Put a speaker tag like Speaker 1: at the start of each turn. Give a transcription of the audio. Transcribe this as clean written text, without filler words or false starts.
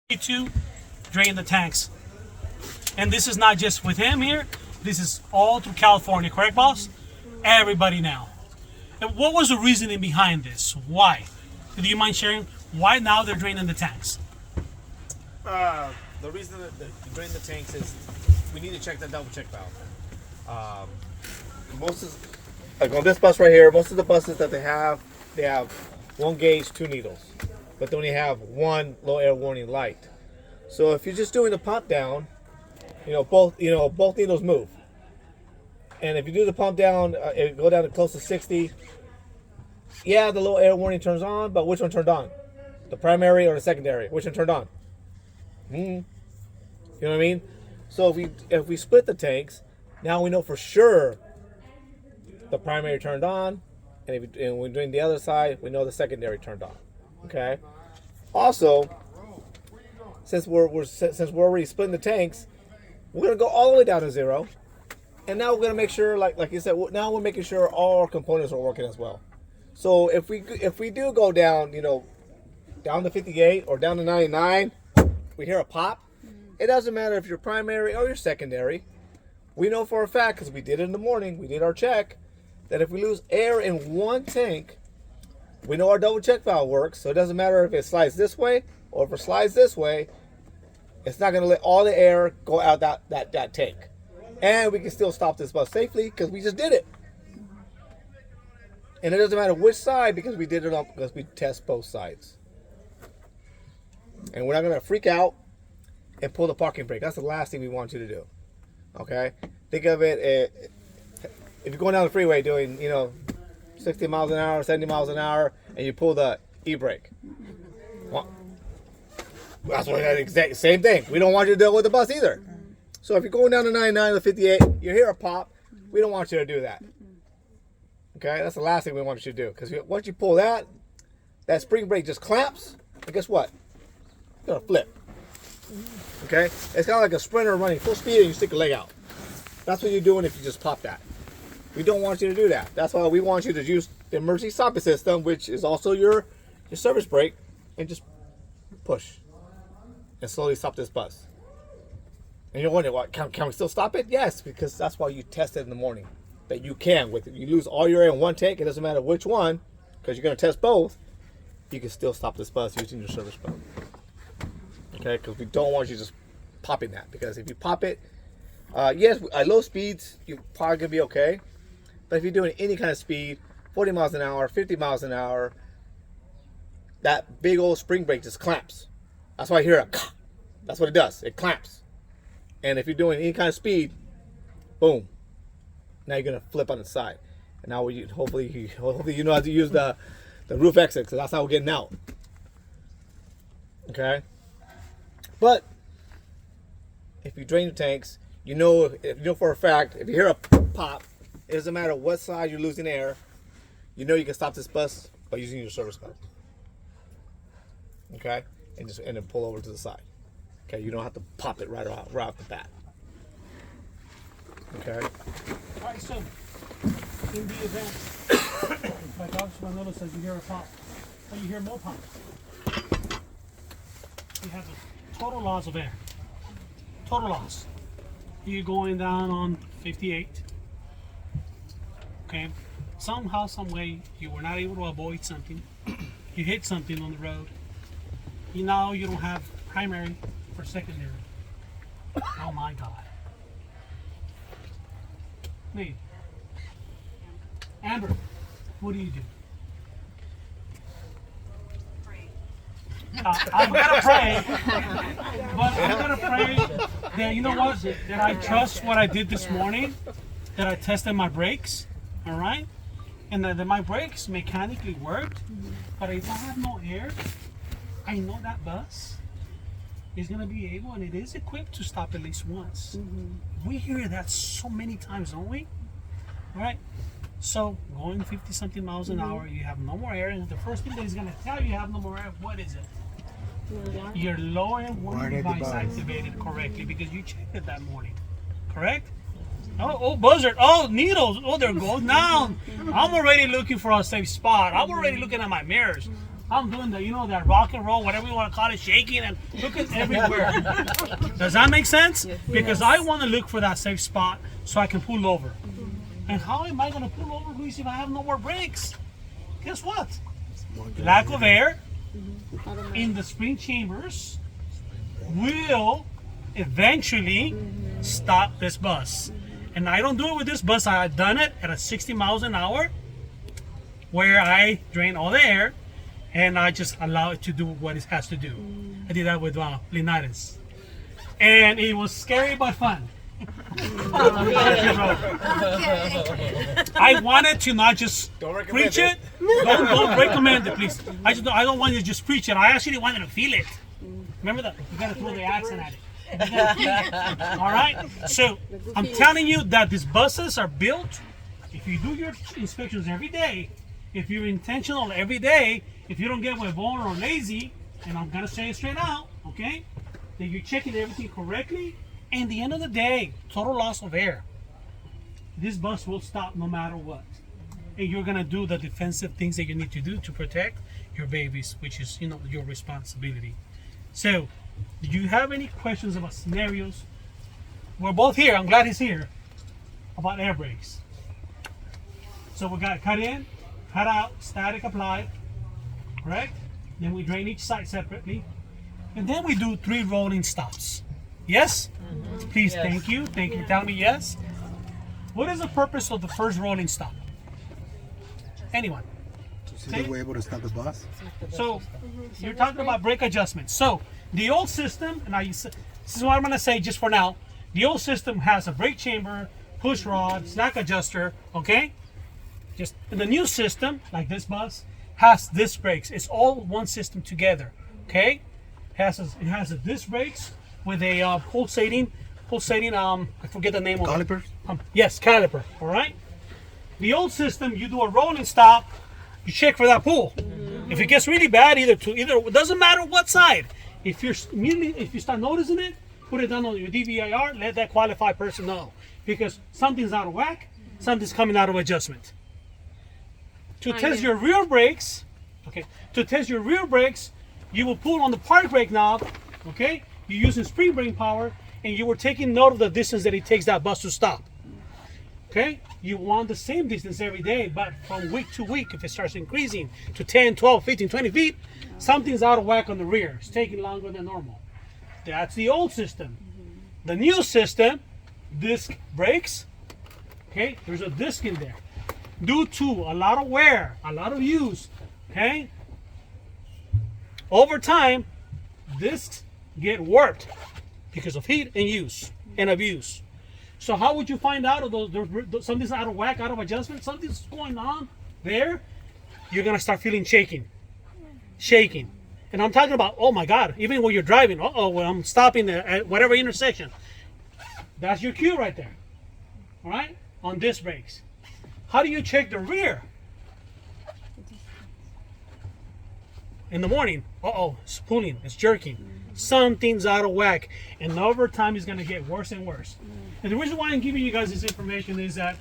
Speaker 1: to drain the tanks. And this is not just with him here. This is all through California, correct, boss? Everybody now. And what was the reasoning behind this? Why? Do you mind sharing why now they're draining the tanks?
Speaker 2: The reason that they drain the tanks is we need to check that double check valve. Most of, like on this bus right here, most of the buses that they have one gauge, two needles, but they only have one low air warning light. So if you're just doing the pump down, both needles move. And if you do the pump down, it go down to close to 60. Yeah, the low air warning turns on, but which one turned on? The primary or the secondary? Which one turned on? You know what I mean? So if we split the tanks, now we know for sure the primary turned on, and when we're doing the other side, we know the secondary turned on. Okay. Also, since we're already splitting the tanks, we're gonna go all the way down to zero, and now we're gonna make sure, like you said, now we're making sure all our components are working as well. So if we do go down, down to 58 or down to 99, we hear a pop. It doesn't matter if you're primary or you're secondary. We know for a fact, because we did it in the morning, we did our check, that if we lose air in one tank, we know our double check valve works. So it doesn't matter if it slides this way or if it slides this way, it's not going to let all the air go out that tank. And we can still stop this bus safely because we just did it. And it doesn't matter which side, because we did it because we test both sides. And we're not going to freak out and pull the parking brake. That's the last thing we want you to do. Okay? Think of it, if you're going down the freeway doing, 60 miles an hour, 70 miles an hour, and you pull the e-brake. Well, that's what that exact same thing. We don't want you to deal with the bus either. So if you're going down to 99 or 58, you hear a pop, we don't want you to do that. Okay? That's the last thing we want you to do. Because once you pull that spring brake just clamps, and guess what? It's going to flip. Okay? It's kind of like a sprinter running full speed and you stick your leg out. That's what you're doing if you just pop that. We don't want you to do that. That's why we want you to use the emergency stopping system, which is also your service brake, and just push and slowly stop this bus. And you're wondering, what, can we still stop it? Yes, because that's why you tested in the morning. That you can. You lose all your air in one tank, it doesn't matter which one, because you're going to test both, you can still stop this bus using your service brake. Okay, because we don't want you just popping that. Because if you pop it, yes, at low speeds, you're probably going to be okay. But if you're doing any kind of speed, 40 miles an hour, 50 miles an hour, that big old spring brake just clamps. That's why I hear a that's what it does. It clamps. And if you're doing any kind of speed, boom. Now you're going to flip on the side. And now hopefully you know how to use the roof exit, because that's how we're getting out. Okay? But if you drain your tanks, you know for a fact, if you hear a pop, it doesn't matter what side you're losing air, you can stop this bus by using your service valve. Okay? And then pull over to the side. Okay? You don't have to pop it right off the bat. Okay?
Speaker 1: Alright, so in the event, like Officer Manolo says, you hear a pop, or you hear more pops, you have a total loss of air. Total loss. You're going down on 58. Okay? Somehow, some way, you were not able to avoid something. You hit something on the road. Now you don't have primary or secondary. Oh my God. Me. Amber, what do you do? I'm gonna pray, but I'm gonna pray that, you know what, that I trust what I did this morning, that I tested my brakes, all right, and that my brakes mechanically worked, but if I have no air, I know that bus is gonna be able, and it is equipped to stop at least once. We hear that so many times, don't we? All right. So going 50 something miles an hour, you have no more air, and the first thing that is going to tell you have no more air, what is it? Your low air warning device activated correctly, because you checked it that morning, correct? Oh, buzzard! Oh, needles! Oh, there goes now. I'm already looking for a safe spot. I'm already looking at my mirrors. I'm doing the, that rock and roll, whatever you want to call it, shaking and looking everywhere. Does that make sense? Because I want to look for that safe spot so I can pull over. And how am I going to pull over, Luis, if I have no more brakes? Guess what? Lack of air in the spring chambers will eventually stop this bus. And I don't do it with this bus. I've done it at 60 miles an hour where I drain all the air and I just allow it to do what it has to do. I did that with Linares. And it was scary but fun. I wanted to not just preach it. Don't recommend it, please. I don't want you to just preach it. I actually wanted to feel it. Remember that? You gotta throw the accent at it. All right. So I'm telling you that these buses are built. If you do your inspections every day, if you're intentional every day, if you don't get huevon or lazy, and I'm gonna say it straight out, okay, that you're checking everything correctly. And at the end of the day, total loss of air. This bus will stop no matter what. And you're gonna do the defensive things that you need to do to protect your babies, which is your responsibility. So, do you have any questions about scenarios? We're both here. I'm glad he's here. About air brakes. So we got cut in, cut out, static applied, correct? Then we drain each side separately, and then we do 3 rolling stops. Yes? Please, yes. Thank you. Thank you. Tell me yes. What is the purpose of the first rolling stop? Anyone?
Speaker 3: So that we're able to stop the bus?
Speaker 1: So, you're talking about brake adjustments. So, the old system, and this is what I'm going to say just for now. The old system has a brake chamber, push rod, slack adjuster, okay? Just the new system, like this bus, has disc brakes. It's all one system together, okay? It has a disc brakes with a pulsating, I forget the name of it.
Speaker 3: Calipers?
Speaker 1: Yes, caliper, all right? The old system, you do a rolling stop, you check for that pull. If it gets really bad, it doesn't matter what side. If you start noticing it, put it down on your DVIR, let that qualified person know. Because something's out of whack, something's coming out of adjustment. To test your rear brakes, you will pull on the park brake knob, okay? You're using spring brake power, and you were taking note of the distance that it takes that bus to stop. Okay? You want the same distance every day, but from week to week, if it starts increasing to 10, 12, 15, 20 feet, something's out of whack on the rear. It's taking longer than normal. That's the old system. The new system, disc brakes, okay? There's a disc in there. Due to a lot of wear, a lot of use, okay? Over time, discs get warped because of heat and use and abuse. So how would you find out if something's out of whack, out of adjustment, something's going on there? You're gonna start feeling shaking. And I'm talking about, oh my God, even when you're driving, when I'm stopping at whatever intersection. That's your cue right there, all right? On disc brakes. How do you check the rear? In the morning, it's pulling, it's jerking. Something's out of whack, and over time it's going to get worse and worse. And the reason why I'm giving you guys this information is that